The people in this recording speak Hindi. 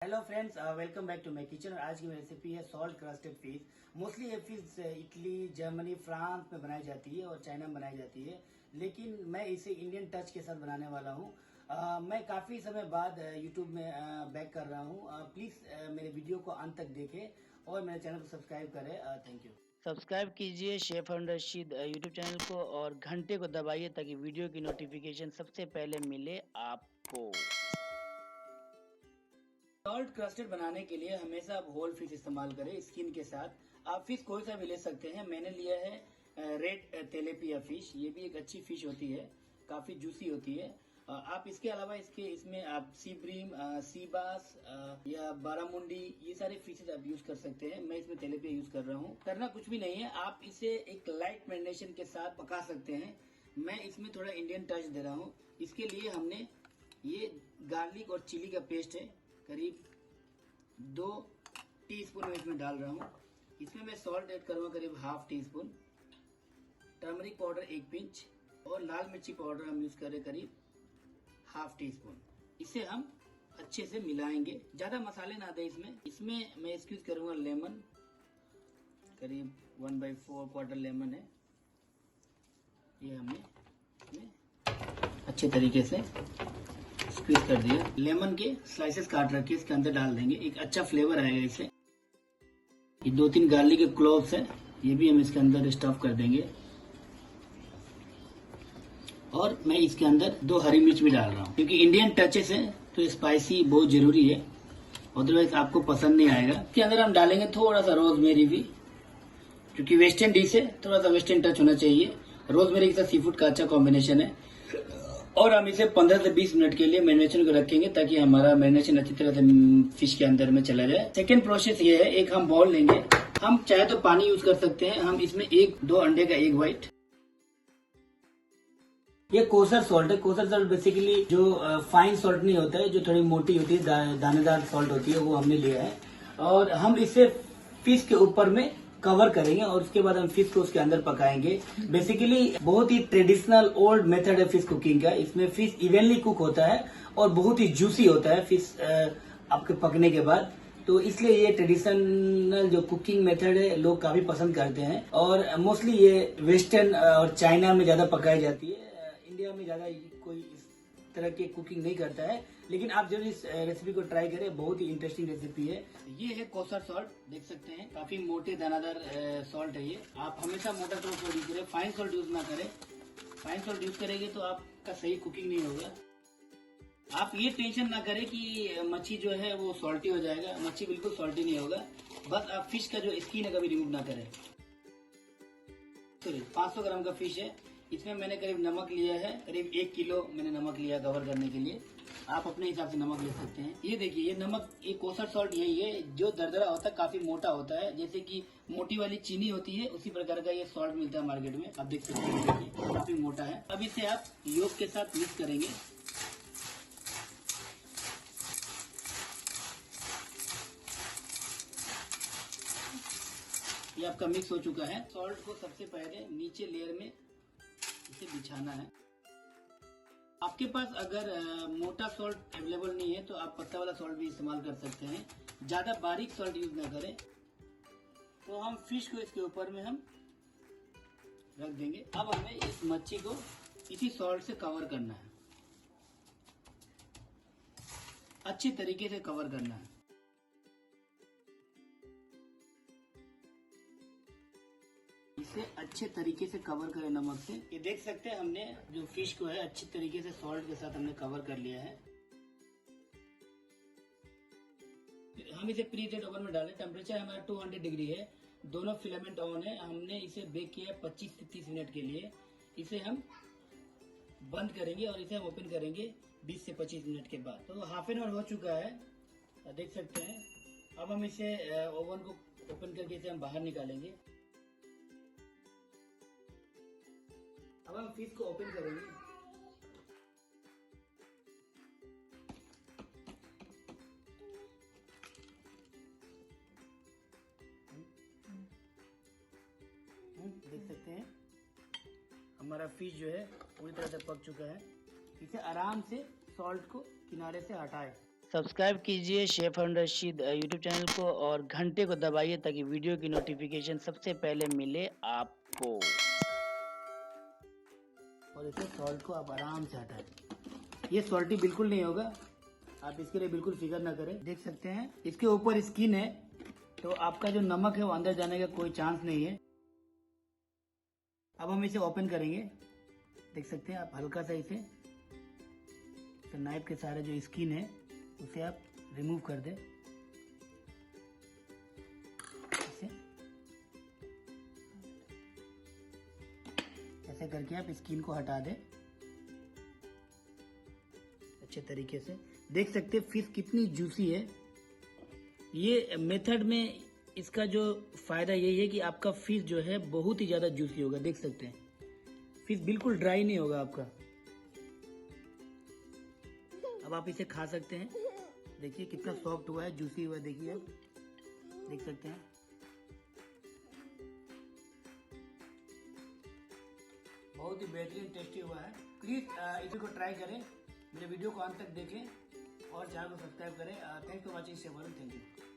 Hello friends, welcome back to my kitchen. और आज की मेरी रेसिपी है सॉल्ट क्रस्टेड फिश। मोस्टली ये फिश इटली, जर्मनी, फ्रांस में बनाई जाती है और चाइना में बनाई जाती है, लेकिन मैं इसे इंडियन टच के साथ बनाने वाला हूँ। मैं काफ़ी समय बाद यूट्यूब में बैक कर रहा हूँ। प्लीज़ मेरे वीडियो को अंत तक देखें और मेरे चैनल को सब्सक्राइब करें। Thank you. सब्सक्राइब कीजिए शेफ रशीद यूट्यूब चैनल को और घंटे को दबाइए ताकि वीडियो की नोटिफिकेशन सबसे पहले मिले आपको। सॉल्ट क्रस्टेड बनाने के लिए हमेशा आप होल फिश इस्तेमाल करें स्किन के साथ। आप फिश कोई सा भी ले सकते हैं। मैंने लिया है रेड तेलेपिया फिश। ये भी एक अच्छी फिश होती है, काफी जूसी होती है। आप इसके अलावा इसमें आप सी ब्रीम, सी बास या बारामुंडी, ये सारे फिशेज आप यूज कर सकते हैं। मैं इसमें तेलेपिया यूज कर रहा हूँ। करना कुछ भी नहीं है, आप इसे एक लाइट मैरिनेशन के साथ पका सकते हैं। मैं इसमें थोड़ा इंडियन टच दे रहा हूँ। इसके लिए हमने ये गार्लिक और चिली का पेस्ट है, करीब 2 टीस्पून में इसमें डाल रहा हूँ। इसमें मैं सॉल्ट ऐड करूँगा करीब half tea spoon, turmeric powder 1 pinch और लाल मिर्ची पाउडर हम यूज करें करीब हाफ टी स्पून। इसे हम अच्छे से मिलाएंगे, ज्यादा मसाले ना दें इसमें। मैं इसको यूज करूँगा लेमन, करीब 1/4 क्वार्टर लेमन है। ये हमने अच्छे तरीके से स्क्वीज कर दिया। लेमन के स्लाइसेस काट रखे इसके अंदर डाल देंगे, एक अच्छा फ्लेवर आएगा इससे। ये 2-3 गार्लिक के क्लोव्स है, ये भी हम इसके अंदर स्टफ कर देंगे। और मैं इसके अंदर 2 हरी मिर्च भी डाल रहा हूँ, क्योंकि इंडियन टचेस है तो स्पाइसी बहुत जरूरी है, अदरवाइज आपको पसंद नहीं आएगा। इसके अंदर हम डालेंगे थोड़ा सा रोजमेरी भी, क्योंकि वेस्टर्न डिश है, थोड़ा सा वेस्टर्न टच होना चाहिए। रोजमेरी के साथ सी फूड का अच्छा कॉम्बिनेशन है। और हम इसे 15 से 20 मिनट के लिए मैरिनेशन को रखेंगे, ताकि हमारा मैरिनेशन अच्छी तरह से फिश के अंदर में चला जाए। सेकेंड प्रोसेस ये है, एक हम बाउल लेंगे। हम चाहे तो पानी यूज कर सकते हैं। हम इसमें 1-2 अंडे का एग व्हाइट, ये कोसर सॉल्ट है। कोसर सॉल्ट बेसिकली जो फाइन सॉल्ट नहीं होता है, जो थोड़ी मोटी होती है, दानेदार सॉल्ट होती है, वो हमने लिया है। और हम इसे फिश के ऊपर में कवर करेंगे और उसके बाद हम फिश को उसके अंदर पकाएंगे। बेसिकली बहुत ही ट्रेडिशनल ओल्ड मेथड है फिश कुकिंग का। इसमें फिश इवनली कुक होता है और बहुत ही जूसी होता है फिश आपके पकने के बाद। तो इसलिए ये ट्रेडिशनल जो कुकिंग मेथड है लोग काफी पसंद करते हैं। और मोस्टली ये वेस्टर्न और चाइना में ज्यादा पकाई जाती है। इंडिया में ज्यादा कोई इस तरह की कुकिंग नहीं करता है, लेकिन आप जरूर इस रेसिपी को ट्राई करें, बहुत ही इंटरेस्टिंग रेसिपी है। ये है कोसर सॉल्ट, देख सकते हैं काफी मोटे दानादार सॉल्ट है ये। आप हमेशा मोटा सॉल्ट यूज करें, फाइन सॉल्ट यूज ना करें। फाइन सॉल्ट यूज करेंगे तो आपका सही कुकिंग नहीं होगा। आप ये टेंशन ना करें कि मच्छी जो है वो सॉल्टी हो जाएगा, मच्छी बिल्कुल सॉल्टी नहीं होगा। बस आप फिश का जो स्किन है कभी रिमूव ना करें। 500 ग्राम का फिश है, इसमें मैंने करीब नमक लिया है, करीब 1 किलो मैंने नमक लिया कवर करने के लिए। आप अपने हिसाब से नमक ले सकते हैं। ये देखिए, ये नमक, ये कोसर सॉल्ट यही है जो दरदरा होता है, काफी मोटा होता है। जैसे कि मोटी वाली चीनी होती है, उसी प्रकार का ये सॉल्ट मिलता है मार्केट में। आप देख सकते हैं, देखिए काफी मोटा है। अब इसे आप योग के साथ मिक्स करेंगे। ये आपका मिक्स हो चुका है। सॉल्ट को सबसे पहले नीचे लेयर में इसे बिछाना है। आपके पास अगर मोटा सॉल्ट अवेलेबल नहीं है तो आप पत्ता वाला सॉल्ट भी इस्तेमाल कर सकते हैं। ज्यादा बारीक सॉल्ट यूज ना करें। तो हम फिश को इसके ऊपर में हम रख देंगे। अब हमें इस मच्छी को इसी सॉल्ट से कवर करना है, अच्छी तरीके से कवर करना है। इसे अच्छे तरीके से कवर करें नमक से। ये देख सकते हैं हमने जो फिश को है अच्छी तरीके से सॉल्ट के साथ हमने कवर कर लिया है। हम इसे प्री हीटेड ओवन में डालें। टेम्परेचर हमारा 200 डिग्री है। दोनों फिलामेंट ऑन है। हमने इसे बेक किया 25 से 30 मिनट के लिए। इसे हम बंद करेंगे और इसे हम ओपन करेंगे 20 से 25 मिनट के बाद। तो हाफ एन आवर हो चुका है, देख सकते हैं। अब हम इसे ओवन को ओपन करके इसे हम बाहर निकालेंगे। अब हम फिश को ओपन करेंगे। देख सकते हैं हमारा फिश जो है पूरी तरह से पक चुका है। इसे आराम से सॉल्ट को किनारे से हटाएं। सब्सक्राइब कीजिए शेफ रशीद यूट्यूब चैनल को और घंटे को दबाइए ताकि वीडियो की नोटिफिकेशन सबसे पहले मिले आपको। और इसे सॉल्ट को आप आराम से हटाएं। ये सॉल्टी बिल्कुल नहीं होगा, आप इसके लिए बिल्कुल फिक्र ना करें। देख सकते हैं इसके ऊपर स्किन है, तो आपका जो नमक है वो अंदर जाने का कोई चांस नहीं है। अब हम इसे ओपन करेंगे। देख सकते हैं आप हल्का सा इसे नाइफ के सहारे जो स्किन है उसे आप रिमूव कर दें। ऐसे करके आप स्किन को हटा दें अच्छे तरीके से। देख सकते हैं फिश कितनी जूसी है। ये मेथड में इसका जो फायदा यही है कि आपका फिश जो है बहुत ही ज्यादा जूसी होगा। देख सकते हैं फिश बिल्कुल ड्राई नहीं होगा आपका। अब आप इसे खा सकते हैं। देखिए कितना सॉफ्ट हुआ है, जूसी हुआ है। देखिए आप देख सकते हैं। बहुत ही बेहतरीन टेस्टी हुआ है। प्लीज इसी को ट्राई करें, मेरे वीडियो को अंत तक देखें और चैनल को सब्सक्राइब करें। Thanks for watching chef Varun. Thank you.